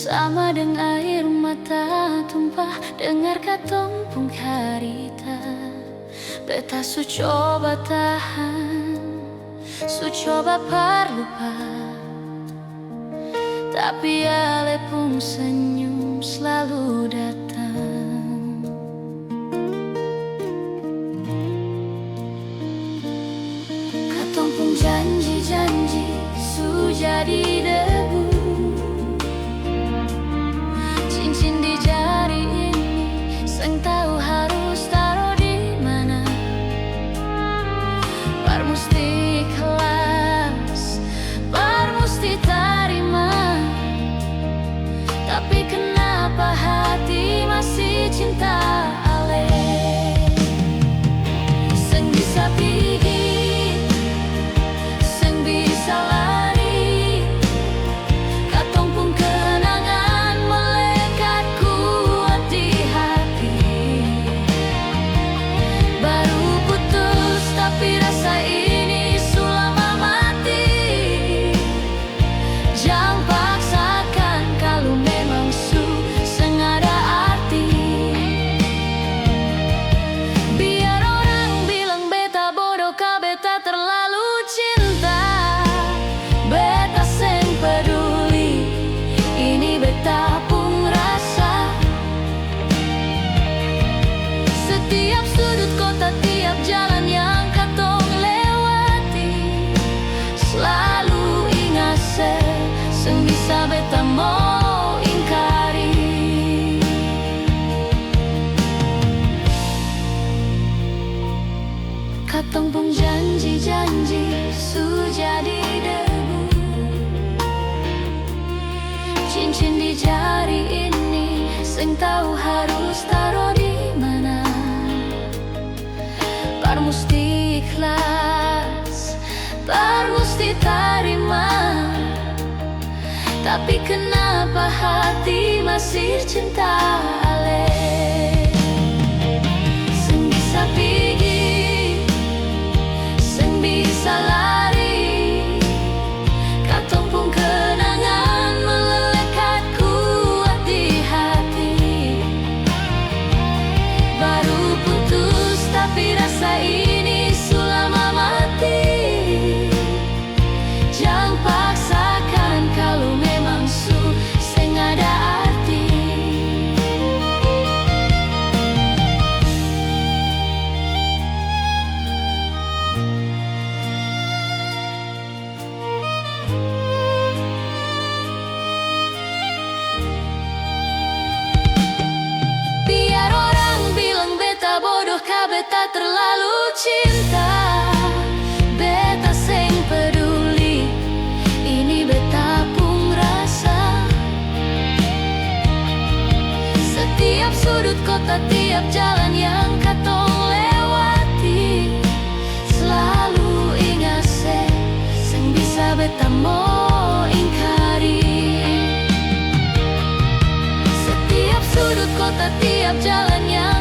sama dengan air mata tumpah. Dengar katong pun karita, beta su coba tahan, su coba parlupa, tapi ale pun senyum selalu datang. Katong pun janji-janji su jadi debu. Cincin di jari ini, seng tahu harus taruh di mana. Par musti ikhlas, par musti tarima, tapi kenapa hati masih cinta ale? Seng bisa pergi, seng bisa lari. Katong pun kenangan melekat kuat di hati. Baru putus tapi rasa ini selama mati. Jangan paksakan kalau memang seng ada arti. Biar orang bilang beta bodoh, kah beta terlalu cinta. Beta seng peduli, ini beta pun rasa. Setiap sudut kota, tiap jalan yang katong lewati, selalu ingat seng bisa beta mau ingkari. Katong pun janji-janji su jadi debu. Cincin di jari ini, seng tahu harus taruh di mana. Par musti ikhlas, par musti tarima, tapi kenapa hati masih cinta ale? Seng bisa pergi, seng bisa lari. Katong pun kenangan melekat kuat di hati. Baru putus tapi rasa ini selama mati. Jangan paksakan kalau memang seng ada arti. Biar orang bilang beta bodoh, kah beta terlalu cinta. Beta seng peduli, ini beta pun rasa. Setiap sudut kota, tiap jalan yang katong lewati, selalu ingat seng bisa beta mau ingkari. Setiap sudut kota, tiap jalan yang